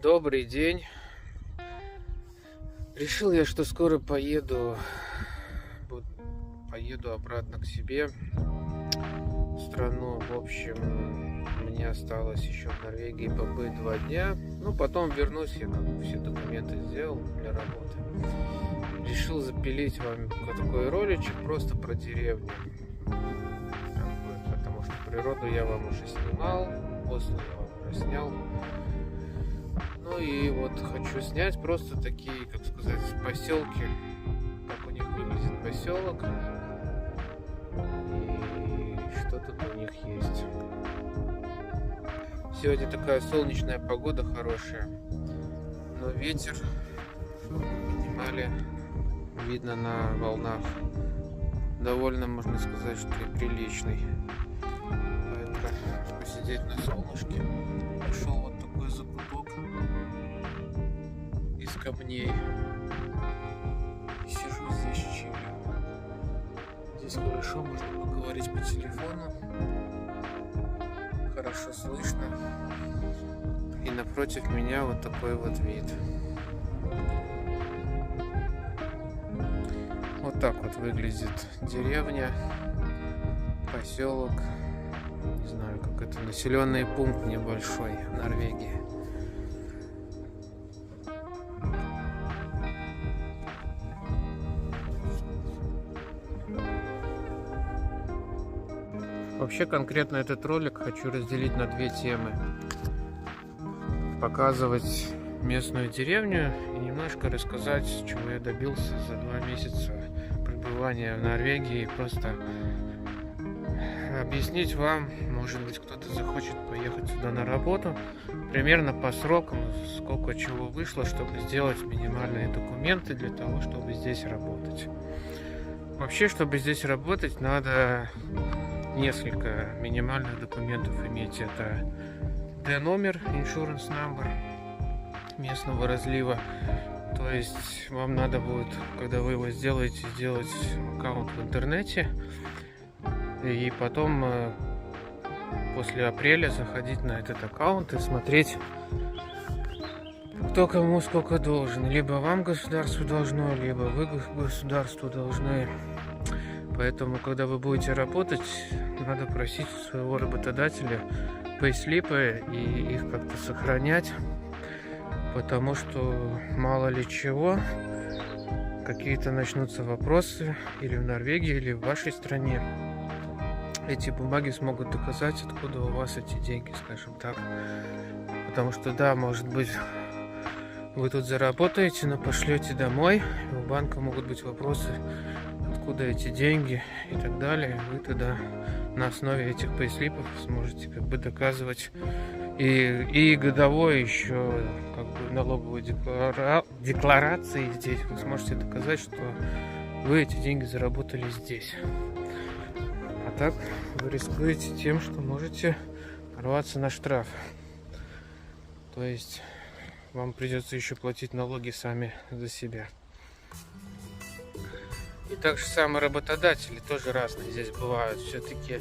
Добрый день. Решил я, что скоро поеду обратно к себе в страну. В общем, мне осталось еще в Норвегии побыть 2 дня. Потом вернусь, я все документы сделал для работы. Решил запилить вам такой роличек просто про деревню. Потому что природу я вам уже снимал, Осло я вам уже снял. И вот хочу снять просто такие, как сказать, поселки, как у них выглядит поселок и что тут у них есть. Сегодня такая солнечная погода хорошая, но ветер минимали видно на волнах, довольно, можно сказать, что и приличный. Поэтому посидеть на солнышке. Пошел вот такой закуток из камней и сижу здесь чилю. Здесь хорошо, можно поговорить по телефону, хорошо слышно, и напротив меня вот такой вот вид. Вот так вот выглядит деревня, поселок, не знаю, как это, населенный пункт небольшой в Норвегии. Вообще конкретно этот ролик хочу разделить на две темы. Показывать местную деревню и немножко рассказать, чего я добился за 2 месяца пребывания в Норвегии. И просто объяснить вам, может быть, кто-то захочет поехать сюда на работу, примерно по срокам, сколько чего вышло, чтобы сделать минимальные документы для того, чтобы здесь работать. Вообще, чтобы здесь работать, надо несколько минимальных документов иметь. Это D-номер, insurance number местного разлива. То есть вам надо будет, когда вы его сделаете, сделать аккаунт в интернете. И потом после апреля заходить на этот аккаунт и смотреть, кто кому сколько должен. Либо вам государство должно, либо вы государству должны. Поэтому, когда вы будете работать, надо просить своего работодателя пейслипы и их как-то сохранять, потому что мало ли чего, какие-то начнутся вопросы или в Норвегии, или в вашей стране. Эти бумаги смогут доказать, откуда у вас эти деньги, скажем так. Потому что, да, может быть, вы тут заработаете, но пошлете домой, и у банка могут быть вопросы, откуда эти деньги и так далее. Вы тогда на основе этих пейслипов сможете как бы доказывать и годовой еще как бы налоговой декларации здесь. Вы сможете доказать, что вы эти деньги заработали здесь. А так вы рискуете тем, что можете нарваться на штраф. То есть вам придется еще платить налоги сами за себя. И так же самые работодатели тоже разные здесь бывают. Все-таки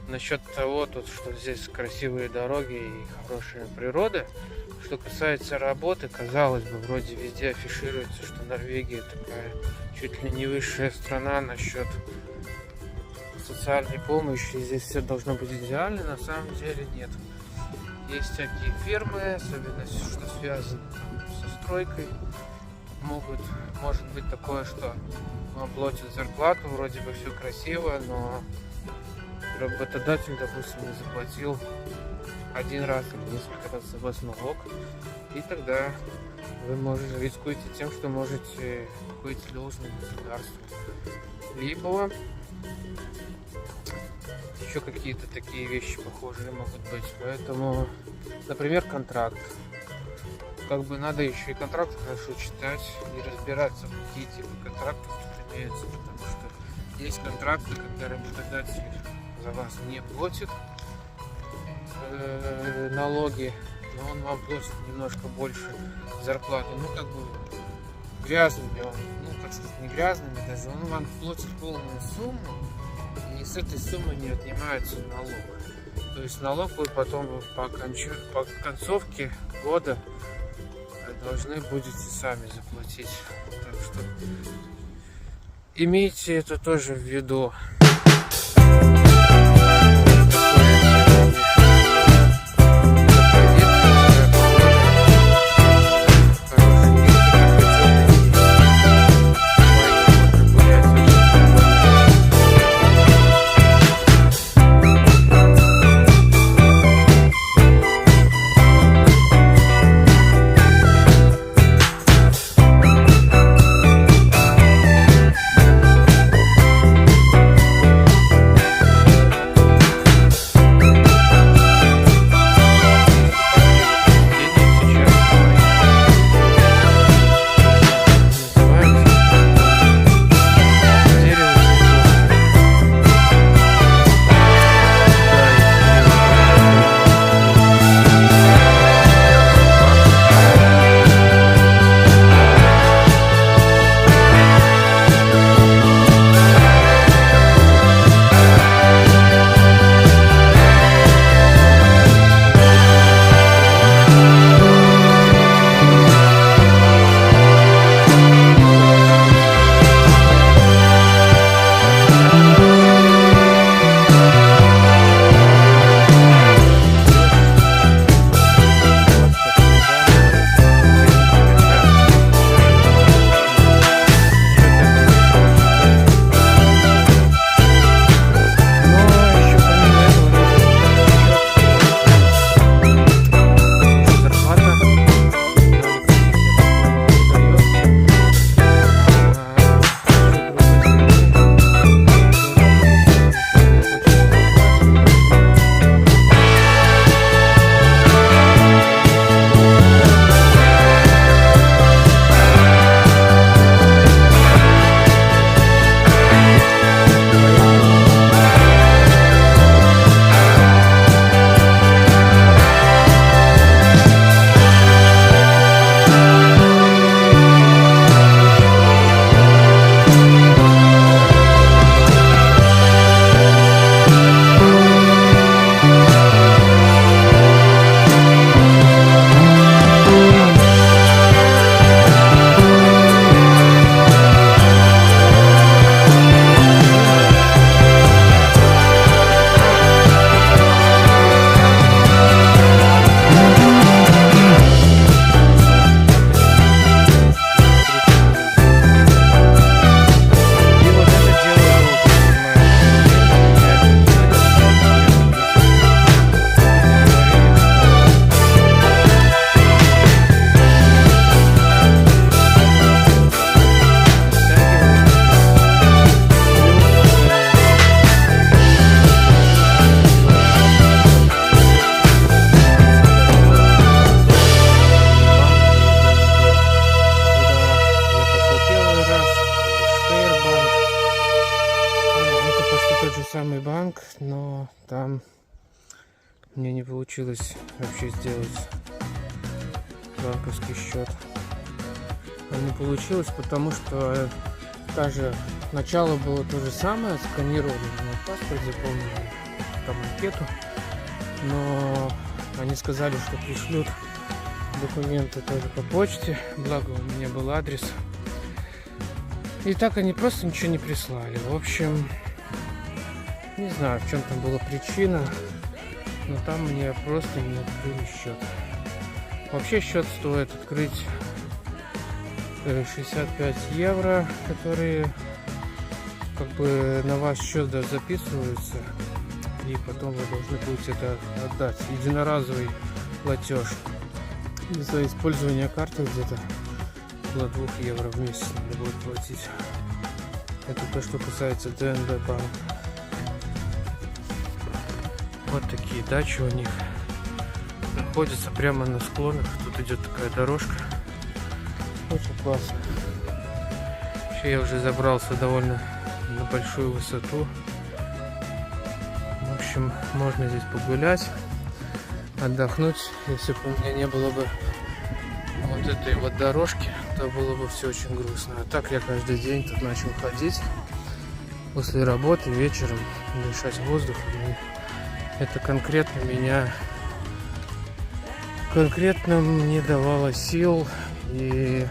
насчет того, что здесь красивые дороги и хорошая природа. Что касается работы, казалось бы, вроде везде афишируется, что Норвегия такая чуть ли не высшая страна насчет социальной помощи. И здесь все должно быть идеально. На самом деле нет. Есть всякие фирмы, особенно что связано со стройкой. Может быть такое, что вам платят зарплату, вроде бы все красиво, но работодатель, допустим, не заплатил один раз или несколько раз за вас налог, и тогда вы рискуете тем, что можете быть должны государству. Либо еще какие-то такие вещи похожие могут быть. Поэтому, например, контракт. Как бы надо еще и контракт хорошо читать и разбираться, какие типы контрактов тут имеются, потому что есть контракты, когда работодатель за вас не платит налоги, но он вам платит немножко больше зарплаты. Как бы грязными он, как сказать, не грязными даже, он вам платит полную сумму, и с этой суммы не отнимается налог. То есть налог вы потом по концовке года должны будете сами заплатить. Так что имейте это тоже в виду. Самый банк, но там мне не получилось вообще сделать банковский счет. Не получилось, потому что даже начало было то же самое, сканировали мой паспорт, заполнили там анкету, но они сказали, что пришлют документы тоже по почте, благо у меня был адрес. И так они просто ничего не прислали. В общем, не знаю, в чем там была причина, но там мне просто не открыли счет. Вообще счет стоит открыть 65 евро, которые как бы на ваш счет записываются, и потом вы должны будете это отдать. Единоразовый платеж. За использование карты где-то около 2 евро в месяц надо будет платить. Это то, что касается ДНБ банка. Вот такие дачи у них. Находятся прямо на склонах. Тут идет такая дорожка. Очень классно. Вообще я уже забрался довольно на большую высоту. В общем, можно здесь погулять, отдохнуть. Если бы у меня не было бы вот этой вот дорожки, то было бы все очень грустно. А так я каждый день тут начал ходить после работы вечером, дышать воздухом. И это конкретно меня конкретно мне давало сил и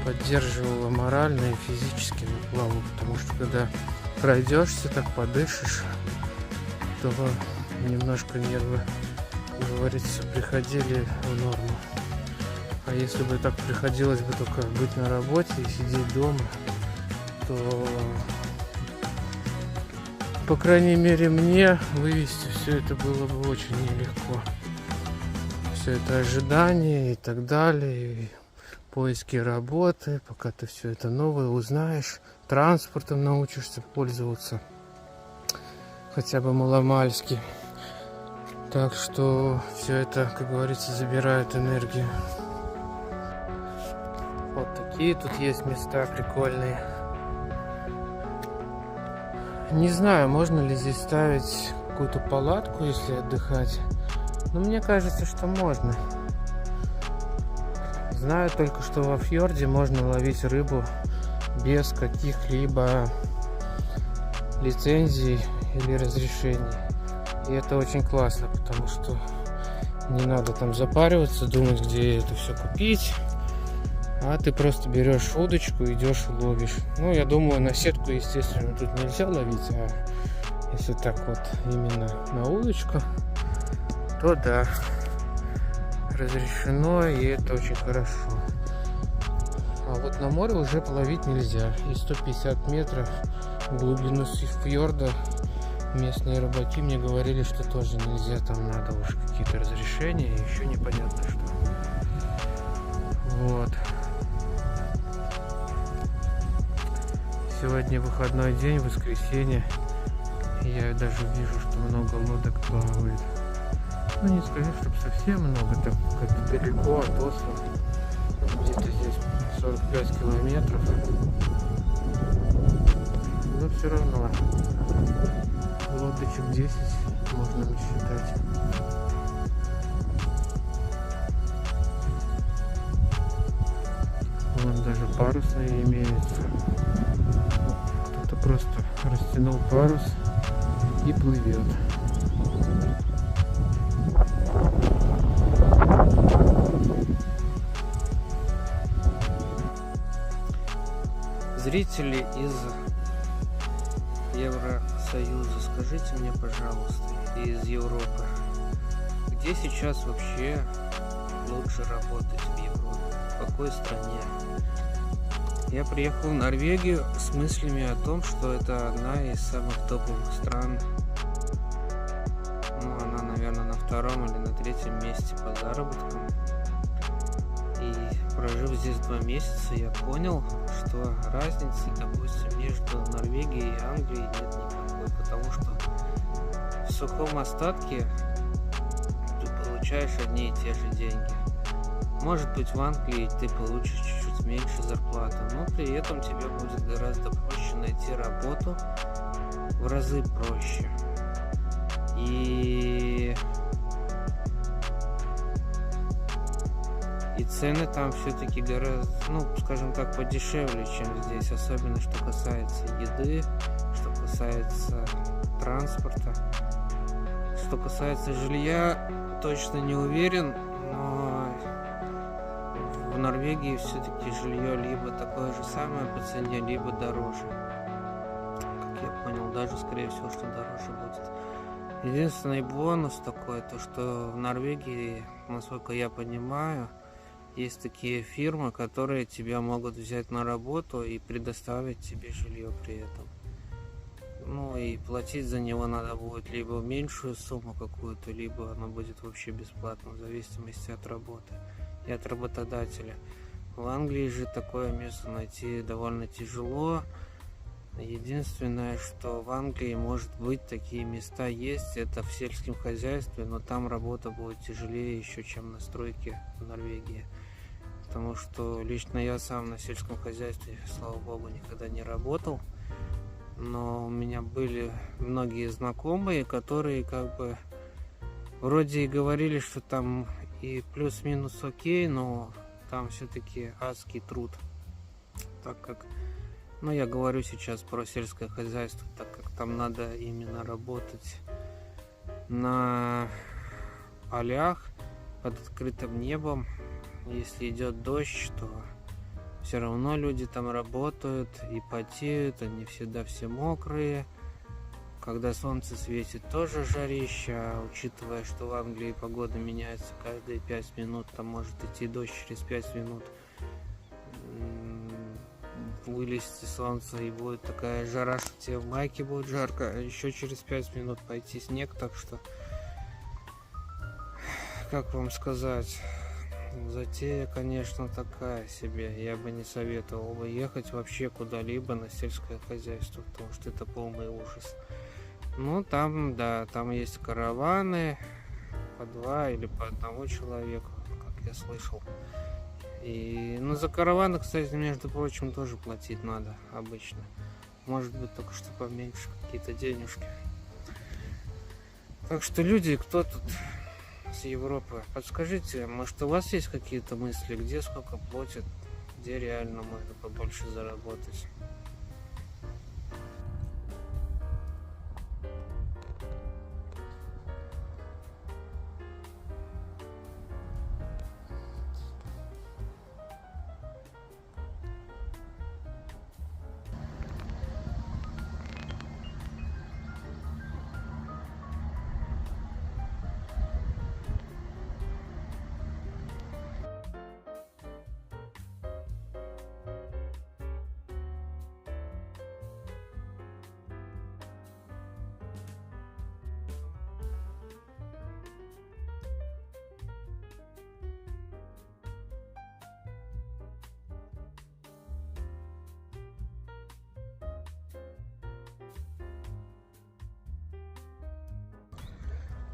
поддерживала морально и физически на плаву, потому что когда пройдешься, так подышишь, то немножко нервы, как говорится, приходили в норму. А если бы так приходилось бы только быть на работе и сидеть дома, то, по крайней мере, мне вывести все это было бы очень нелегко. Все это ожидание и так далее, и поиски работы, пока ты все это новое узнаешь, транспортом научишься пользоваться, хотя бы маломальски. Так что все это, как говорится, забирает энергию. Вот такие тут есть места прикольные. Не знаю, можно ли здесь ставить какую-то палатку, если отдыхать. Но мне кажется, что можно. Знаю только, что во фьорде можно ловить рыбу без каких-либо лицензий или разрешений. И это очень классно, потому что не надо там запариваться, думать, где это все купить. А ты просто берешь удочку, идешь и ловишь. Ну, я думаю, на сетку, естественно, тут нельзя ловить, а если так вот именно на удочку, то да, разрешено, и это очень хорошо. А вот на море уже половить нельзя. И 150 метров в глубину фьорда местные рыбаки мне говорили, что тоже нельзя, там надо уже какие-то разрешения, и еще непонятно что. Вот. Сегодня выходной день, воскресенье. И я даже вижу, что много лодок плавает. Ну, не скажу, чтобы совсем много, так как-то далеко от Осло. Где-то здесь 45 километров. Но все равно лодочек 10 можно насчитать. Вон даже парусные имеются. Кто-то просто растянул парус и плывет. Зрители из Евросоюза, скажите мне, пожалуйста, из Европы, где сейчас вообще лучше работать в Европе? В какой стране? Я приехал в Норвегию с мыслями о том, что это одна из самых топовых стран. Ну, она, наверное, на втором или на третьем месте по заработкам. И прожив здесь 2 месяца, я понял, что разницы, допустим, между Норвегией и Англией нет никакой, потому что в сухом остатке ты получаешь одни и те же деньги. Может быть, в Англии ты получишь чуть-чуть меньше зарплаты, но при этом тебе будет гораздо проще найти работу, в разы проще. И цены там все-таки гораздо, ну, скажем так, подешевле, чем здесь, особенно что касается еды, что касается транспорта. Что касается жилья, точно не уверен, но в Норвегии все-таки жилье либо такое же самое по цене, либо дороже. Как я понял, даже скорее всего, что дороже будет. Единственный бонус такой, то что в Норвегии, насколько я понимаю, есть такие фирмы, которые тебя могут взять на работу и предоставить тебе жилье при этом. Ну и платить за него надо будет либо меньшую сумму какую-то, либо она будет вообще бесплатно, в зависимости от работы и от работодателя. В Англии же такое место найти довольно тяжело. Единственное, что в Англии, может быть, такие места есть, это в сельском хозяйстве, но там работа будет тяжелее еще, чем на стройке в Норвегии. Потому что лично я сам на сельском хозяйстве, слава богу, никогда не работал. Но у меня были многие знакомые, которые как бы вроде и говорили, что там и плюс-минус окей, но там все-таки адский труд. Так как, ну, я говорю сейчас про сельское хозяйство, так как там надо именно работать на полях, под открытым небом. Если идет дождь, то все равно люди там работают и потеют, они всегда все мокрые. Когда солнце светит, тоже жарища, а учитывая, что в Англии погода меняется каждые 5 минут, там может идти дождь через 5 минут, вылезти солнце и будет такая жара, что тебе в майке будет жарко, а еще через 5 минут пойти снег, так что, как вам сказать, затея, конечно, такая себе. Я бы не советовал бы ехать вообще куда-либо на сельское хозяйство, потому что это полный ужас. Ну, там, да, там есть караваны по 2 или по 1 человеку, как я слышал. И, ну, за караваны, кстати, между прочим, тоже платить надо обычно. Может быть, только что поменьше какие-то денежки. Так что, люди, кто тут с Европы, подскажите, может, у вас есть какие-то мысли, где сколько платят, где реально можно побольше заработать?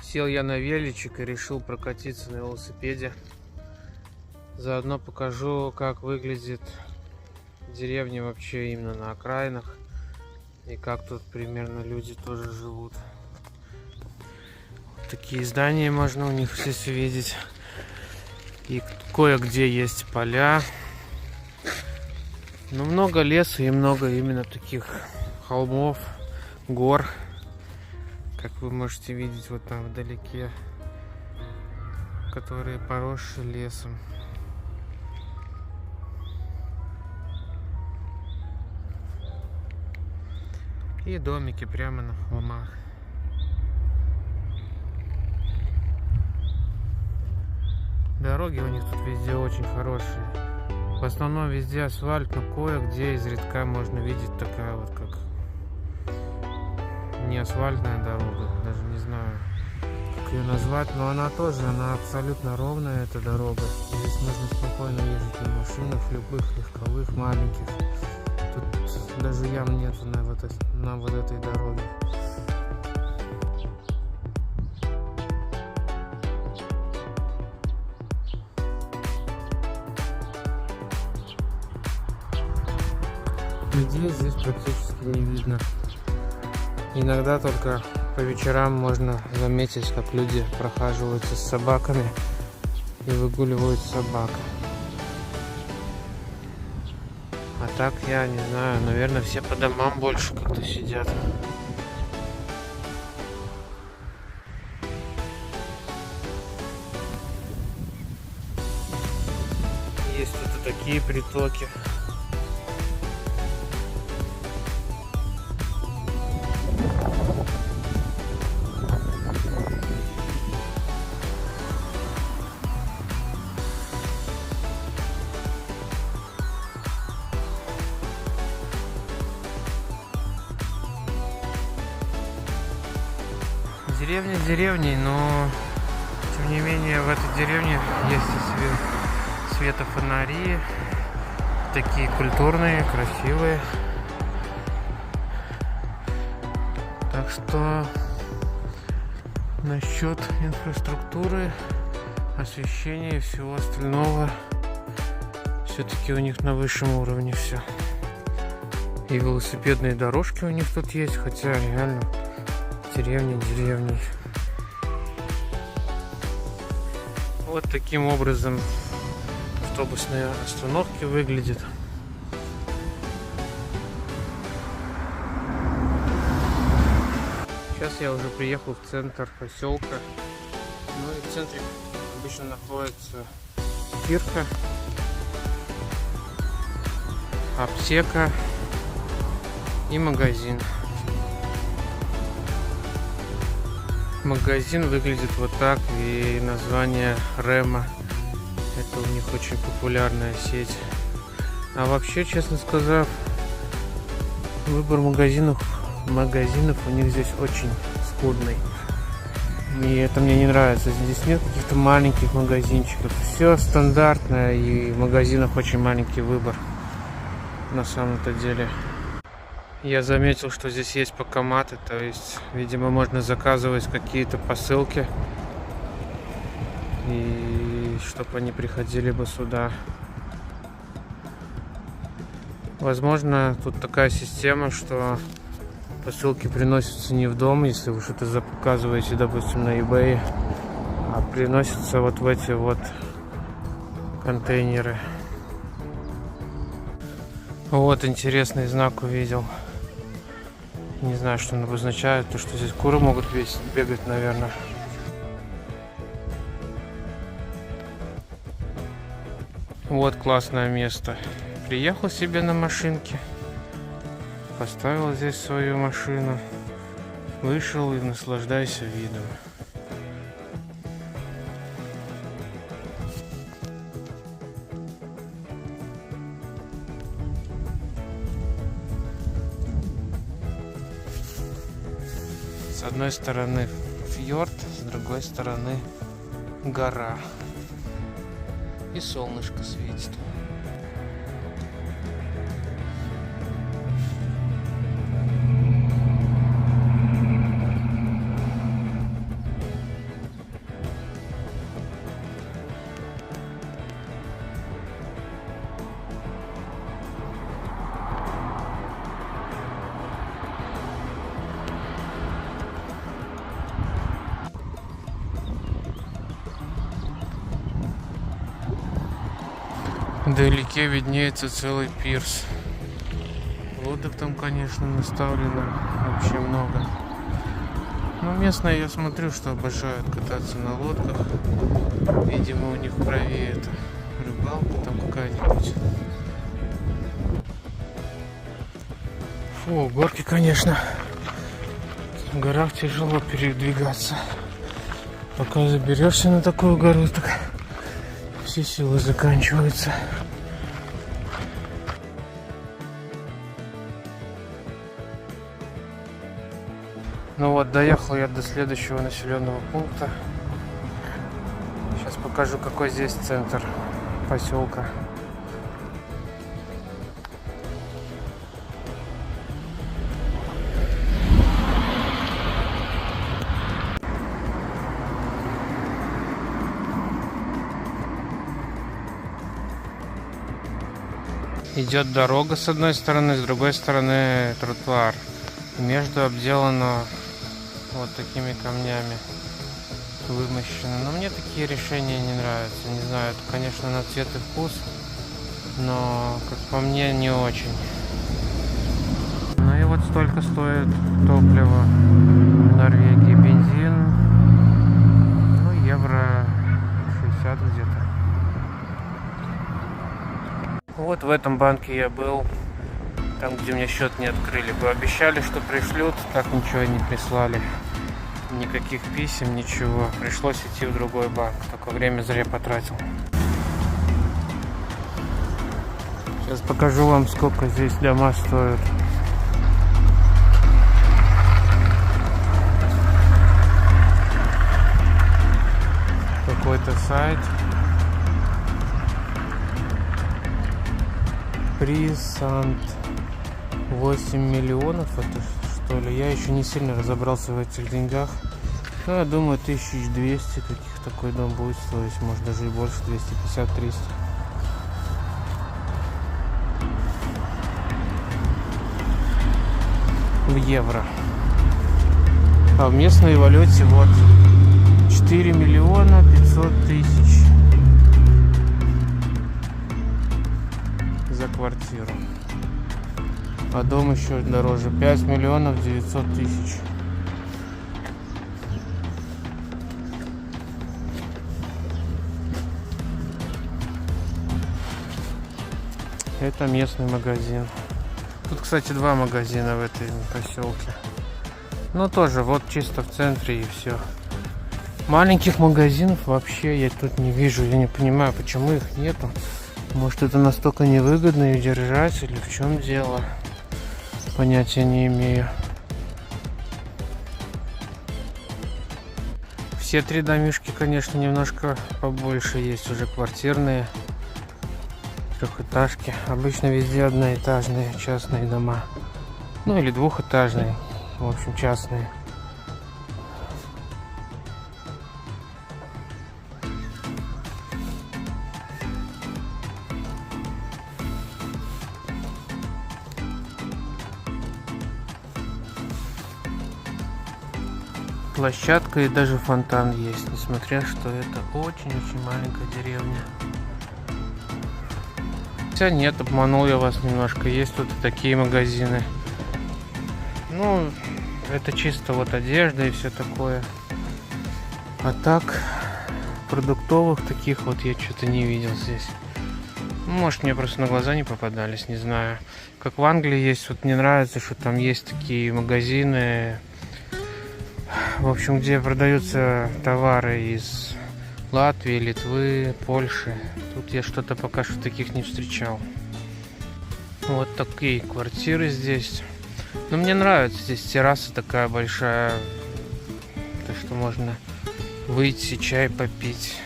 Сел я на величик и решил прокатиться на велосипеде. Заодно покажу, как выглядит деревня вообще именно на окраинах. И как тут примерно люди тоже живут. Вот такие здания можно у них здесь видеть. И кое-где есть поля. Но много леса и много именно таких холмов, гор. Как вы можете видеть вот там вдалеке, которые поросши лесом. И домики прямо на холмах. Дороги у них тут везде очень хорошие. В основном везде асфальт, но кое-где изредка можно видеть такая вот как не асфальтная дорога, даже не знаю, как ее назвать, но она тоже, она абсолютно ровная, эта дорога. Здесь можно спокойно ездить на машинах, любых, легковых, маленьких. Тут даже ям нет на вот этой дороге. Людей здесь практически не видно. Иногда только по вечерам можно заметить, как люди прохаживаются с собаками и выгуливают собак. А так, я не знаю, наверное, все по домам больше как-то сидят. Есть тут и такие притоки. Деревня деревней, но тем не менее в этой деревне есть и светофонари, такие культурные, красивые. Так что насчет инфраструктуры, освещения и всего остального, все-таки у них на высшем уровне все. И велосипедные дорожки у них тут есть, хотя реально деревни. Вот таким образом автобусные остановки выглядят. Сейчас я уже приехал в центр поселка. Ну и в центре обычно находится стирка, аптека и магазин. Магазин выглядит вот так, и название Рема. Это у них очень популярная сеть. А вообще, честно сказав, выбор магазинов у них здесь очень скудный. И это мне не нравится. Здесь нет каких-то маленьких магазинчиков. Все стандартное, и в магазинах очень маленький выбор. На самом-то деле. Я заметил, что здесь есть покоматы, то есть, видимо, можно заказывать какие-то посылки, и чтобы они приходили бы сюда. Возможно, тут такая система, что посылки приносятся не в дом, если вы что-то заказываете, допустим, на eBay, а приносятся вот в эти вот контейнеры. Вот интересный знак увидел. Не знаю, что он обозначает, то что здесь куры могут бегать, наверное. Вот классное место. Приехал себе на машинке, поставил здесь свою машину, вышел и наслаждайся видом. С одной стороны фьорд, с другой стороны гора. И солнышко светит. Вдалеке виднеется целый пирс. Лодок там, конечно, наставлено вообще много. Но местные, я смотрю, что обожают кататься на лодках. Видимо, у них в крови это рыбалка там какая-нибудь. Фу, горки, конечно. В горах тяжело передвигаться. Пока заберешься на такую гору, так все силы заканчиваются. Ну вот, доехал я до следующего населенного пункта. Сейчас покажу, какой здесь центр поселка. Идет дорога с одной стороны, с другой стороны тротуар. Между обделано вот такими камнями вымощено. Но мне такие решения не нравятся. Не знаю, это, конечно, на цвет и вкус, но, как по мне, не очень. Ну и вот столько стоит топливо в Норвегии. Бензин, ну, евро 60 где-то. Вот в этом банке я был, там, где мне счет не открыли. Обещали, что пришлют, так ничего не прислали. Никаких писем, ничего. Пришлось идти в другой банк, только время зря потратил. Сейчас покажу вам, сколько здесь дома стоят. Какой-то сайт. Присант 8 миллионов, это что ли? Я еще не сильно разобрался в этих деньгах. Ну, я думаю, 1200 каких такой дом будет стоить, может даже и больше, 250-300. В евро. А в местной валюте вот 4 миллиона 500 тысяч за квартиру. А дом еще дороже, 5 миллионов 900 тысяч. Это местный магазин. Тут, кстати, 2 магазина в этой поселке. Ну, тоже вот чисто в центре и все. Маленьких магазинов вообще я тут не вижу. Я не понимаю, почему их нету. Может, это настолько невыгодно их держать, или в чем дело? Понятия не имею. Все 3 домишки, конечно, немножко побольше есть, уже квартирные, трехэтажки. Обычно везде одноэтажные частные дома. Ну или двухэтажные, в общем, частные. Площадка и даже фонтан есть, несмотря что это очень-очень маленькая деревня. Хотя нет, обманул я вас немножко, есть тут и такие магазины. Ну, это чисто вот одежда и все такое. А так, продуктовых таких вот я что-то не видел здесь. Может, мне просто на глаза не попадались, не знаю. Как в Англии есть, вот мне нравится, что там есть такие магазины, в общем, где продаются товары из Латвии, Литвы, Польши. Тут я что-то пока что таких не встречал. Вот такие квартиры здесь. Но мне нравится, здесь терраса такая большая, так что можно выйти, чай попить,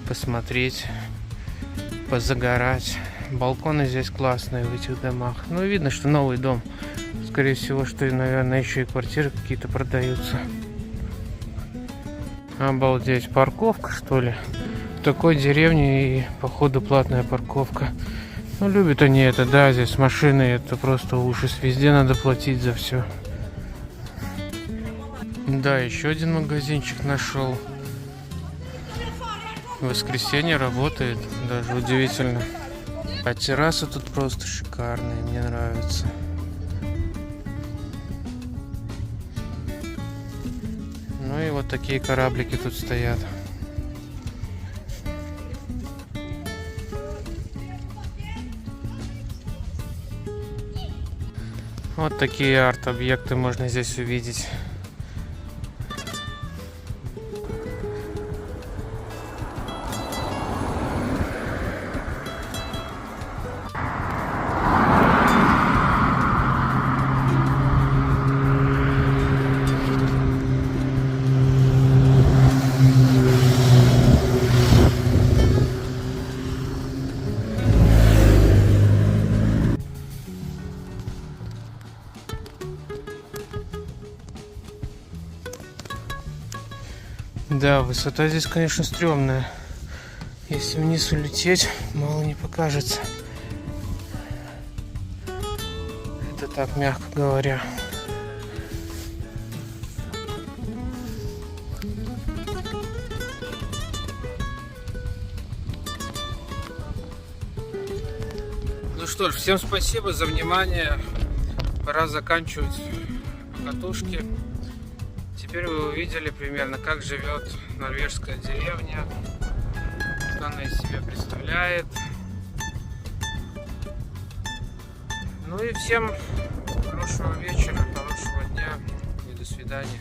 посмотреть, позагорать. Балконы здесь классные в этих домах. Ну, видно, что новый дом. Скорее всего, что, наверное, еще и квартиры какие-то продаются. Обалдеть, парковка, что ли? В такой деревне и, походу, платная парковка. Ну, любят они это, да, здесь машины, это просто ужас. Везде надо платить за все. Да, еще один магазинчик нашел. В воскресенье работает, даже удивительно. А террасы тут просто шикарные, мне нравится. Ну и вот такие кораблики тут стоят. Вот такие арт-объекты можно здесь увидеть. Да, высота здесь, конечно, стрёмная. Если вниз улететь, мало не покажется. Это так, мягко говоря. Ну что ж, всем спасибо за внимание. Пора заканчивать покатушки. Теперь вы увидели примерно, как живет норвежская деревня, что она из себя представляет. Ну и всем хорошего вечера, хорошего дня и до свидания.